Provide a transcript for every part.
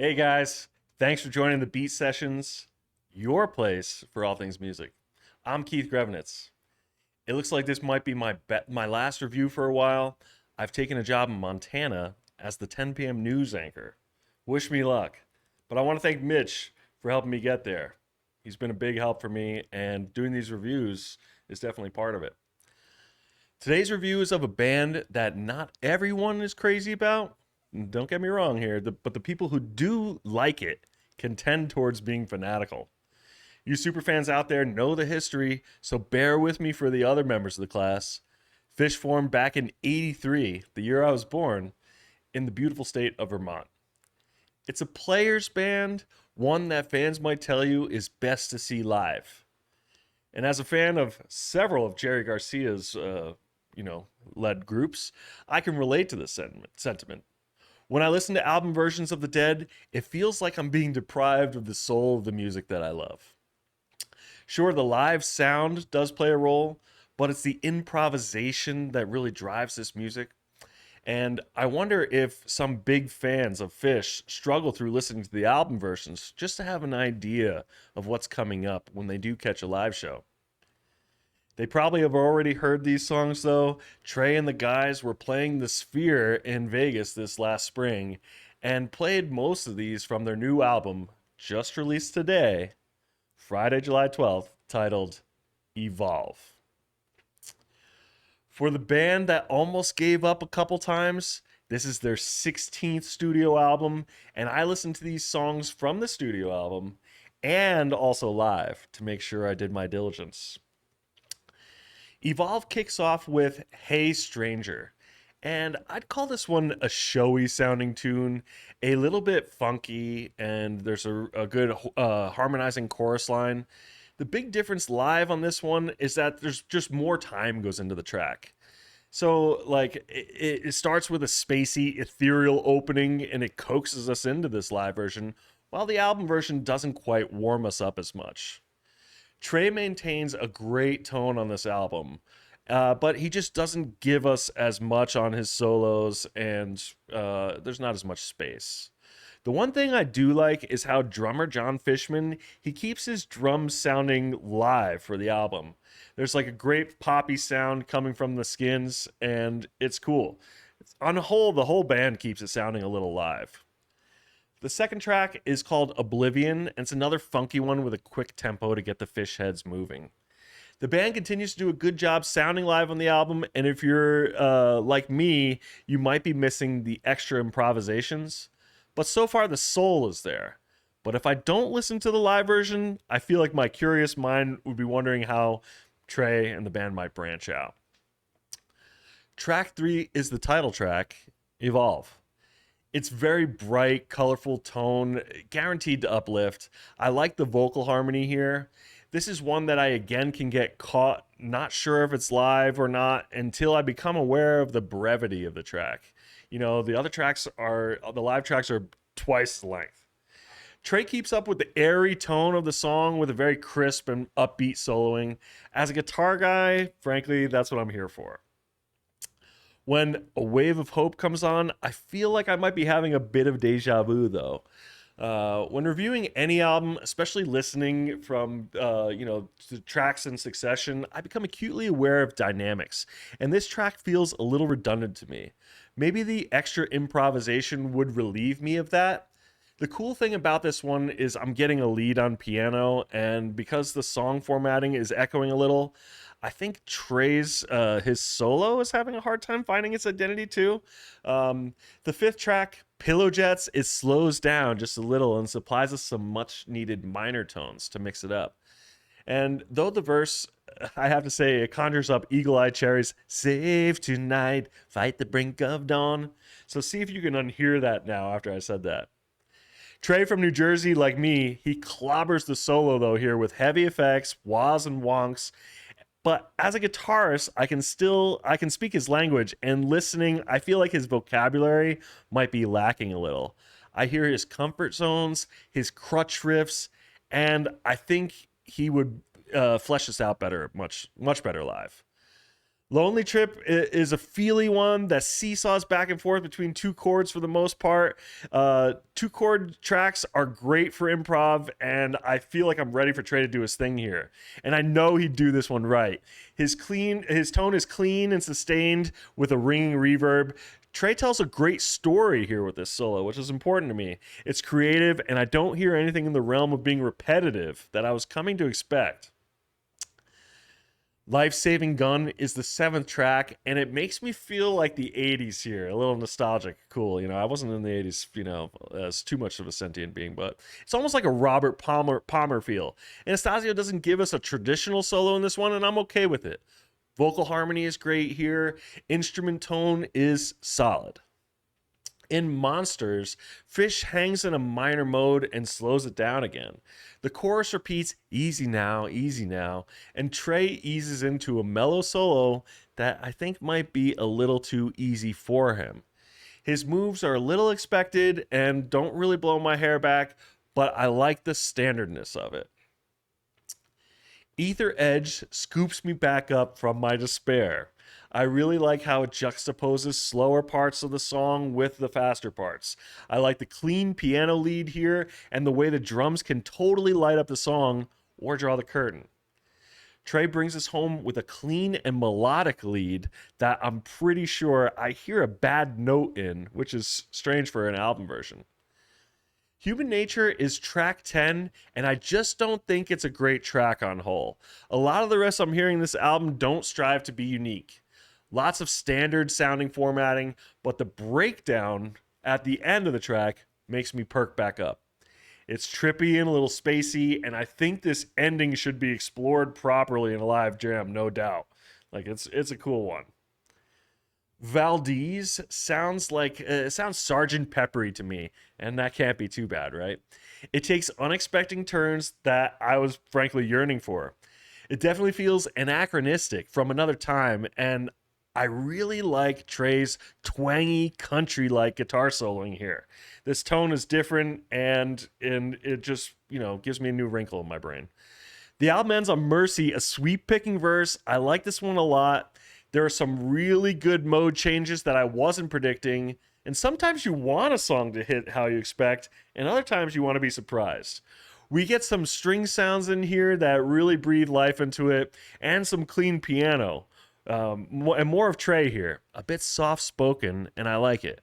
Hey guys, thanks for joining the Beat Sessions, your place for all things music. I'm Keith Grevenitz. It looks like this might be my last review for a while. I've taken a job in Montana as the 10 p.m. news anchor. Wish me luck. But I want to thank Mitch for helping me get there. He's been a big help for me, and doing these reviews is definitely part of it. Today's review is of a band that not everyone is crazy about. Don't get me wrong here, but the people who do like it can tend towards being fanatical. You superfans out there know the history, so bear with me for the other members of the class. Phish formed back in '83, the year I was born, in the beautiful state of Vermont. It's a players band, one that fans might tell you is best to see live. And as a fan of several of Jerry Garcia's, led groups, I can relate to this sentiment. When I listen to album versions of The Dead, it feels like I'm being deprived of the soul of the music that I love. Sure, the live sound does play a role, but it's the improvisation that really drives this music. And I wonder if some big fans of Phish struggle through listening to the album versions just to have an idea of what's coming up when they do catch a live show. They probably have already heard these songs though. Trey and the guys were playing the Sphere in Vegas this last spring and played most of these from their new album, just released today, Friday, July 12th, titled Evolve. For the band that almost gave up a couple times, this is their 16th studio album, and I listened to these songs from the studio album and also live to make sure I did my diligence. Evolve kicks off with Hey Stranger, and I'd call this one a showy sounding tune, a little bit funky, and there's a good harmonizing chorus line. The big difference live on this one is that there's just more time goes into the track. So, like, it starts with a spacey, ethereal opening, and it coaxes us into this live version, while the album version doesn't quite warm us up as much. Trey maintains a great tone on this album, but he just doesn't give us as much on his solos, and there's not as much space. The one thing I do like is how drummer John Fishman, he keeps his drums sounding live for the album. There's like a great poppy sound coming from the skins, and it's cool. On the whole band keeps it sounding a little live. The second track is called Oblivion, and it's another funky one with a quick tempo to get the Phish heads moving. The band continues to do a good job sounding live on the album, and if you're like me, you might be missing the extra improvisations, but so far the soul is there. But if I don't listen to the live version, I feel like my curious mind would be wondering how Trey and the band might branch out. Track 3 is the title track, Evolve. It's very bright, colorful tone, guaranteed to uplift. I like the vocal harmony here. This is one that I again can get caught not sure if it's live or not until I become aware of the brevity of the track. You know, the live tracks are twice the length. Trey keeps up with the airy tone of the song with a very crisp and upbeat soloing. As a guitar guy, frankly, that's what I'm here for. When A Wave of Hope comes on, I feel like I might be having a bit of deja vu, though. When reviewing any album, especially listening from the tracks in succession, I become acutely aware of dynamics, and this track feels a little redundant to me. Maybe the extra improvisation would relieve me of that. The cool thing about this one is I'm getting a lead on piano, and because the song formatting is echoing a little, I think Trey's his solo is having a hard time finding its identity too. The fifth track, Pillow Jets, it slows down just a little and supplies us some much needed minor tones to mix it up. And though the verse, I have to say, it conjures up Eagle Eye Cherry's "Save tonight, fight the brink of dawn." So see if you can unhear that now after I said that. Trey from New Jersey, like me, he clobbers the solo though here with heavy effects, wahs and wonks. But as a guitarist, I can speak his language, and listening, I feel like his vocabulary might be lacking a little. I hear his comfort zones, his crutch riffs, and I think he would flesh this out better, much better live. Lonely Trip is a feely one that seesaws back and forth between two chords for the most part. Two chord tracks are great for improv, and I feel like I'm ready for Trey to do his thing here. And I know he'd do this one right. His tone is clean and sustained with a ringing reverb. Trey tells a great story here with this solo, which is important to me. It's creative, and I don't hear anything in the realm of being repetitive that I was coming to expect. Life Saving Gun is the seventh track, and it makes me feel like the 80s here, a little nostalgic. Cool. I wasn't in the 80s, as too much of a sentient being, but it's almost like a Robert Palmer feel. Anastasio doesn't give us a traditional solo in this one, and I'm okay with it. Vocal harmony is great here, instrument tone is solid. In Monsters, Phish hangs in a minor mode and slows it down again. The chorus repeats, easy now, and Trey eases into a mellow solo that I think might be a little too easy for him. His moves are a little expected and don't really blow my hair back, but I like the standardness of it. Ether Edge scoops me back up from my despair. I really like how it juxtaposes slower parts of the song with the faster parts. I like the clean piano lead here and the way the drums can totally light up the song or draw the curtain. Trey brings us home with a clean and melodic lead that I'm pretty sure I hear a bad note in, which is strange for an album version. Human Nature is track 10, and I just don't think it's a great track on whole. A lot of the rest I'm hearing this album don't strive to be unique. Lots of standard sounding formatting, but the breakdown at the end of the track makes me perk back up. It's trippy and a little spacey, and I think this ending should be explored properly in a live jam, no doubt. It's a cool one. Valdez sounds Sergeant Peppery to me, and that can't be too bad, right? It takes unexpected turns that I was frankly yearning for. It definitely feels anachronistic from another time, and I really like Trey's twangy country-like guitar soloing here. This tone is different, and it just gives me a new wrinkle in my brain. The album ends on Mercy, a sweep-picking verse. I like this one a lot. There are some really good mode changes that I wasn't predicting, and sometimes you want a song to hit how you expect, and other times you want to be surprised. We get some string sounds in here that really breathe life into it, and some clean piano. And more of Trey here. A bit soft-spoken, and I like it.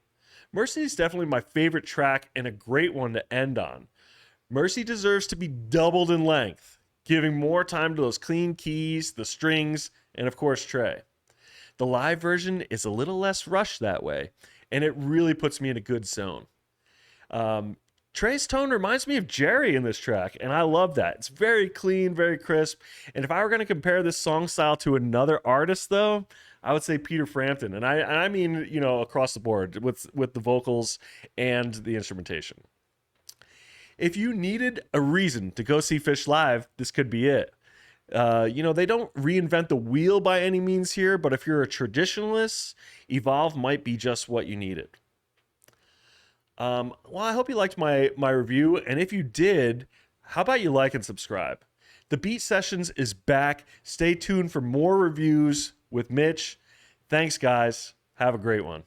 Mercy is definitely my favorite track and a great one to end on. Mercy deserves to be doubled in length, giving more time to those clean keys, the strings, and of course Trey. The live version is a little less rushed that way, and it really puts me in a good zone. Trey's tone reminds me of Jerry in this track, and I love that. It's very clean, very crisp, and if I were going to compare this song style to another artist, though, I would say Peter Frampton, and I mean, across the board with the vocals and the instrumentation. If you needed a reason to go see Phish live, this could be it. They don't reinvent the wheel by any means here, but if you're a traditionalist, Evolve might be just what you needed. Well, I hope you liked my review, and if you did, how about you like and subscribe? The Beat Sessions is back. Stay tuned for more reviews with Mitch. Thanks, guys. Have a great one.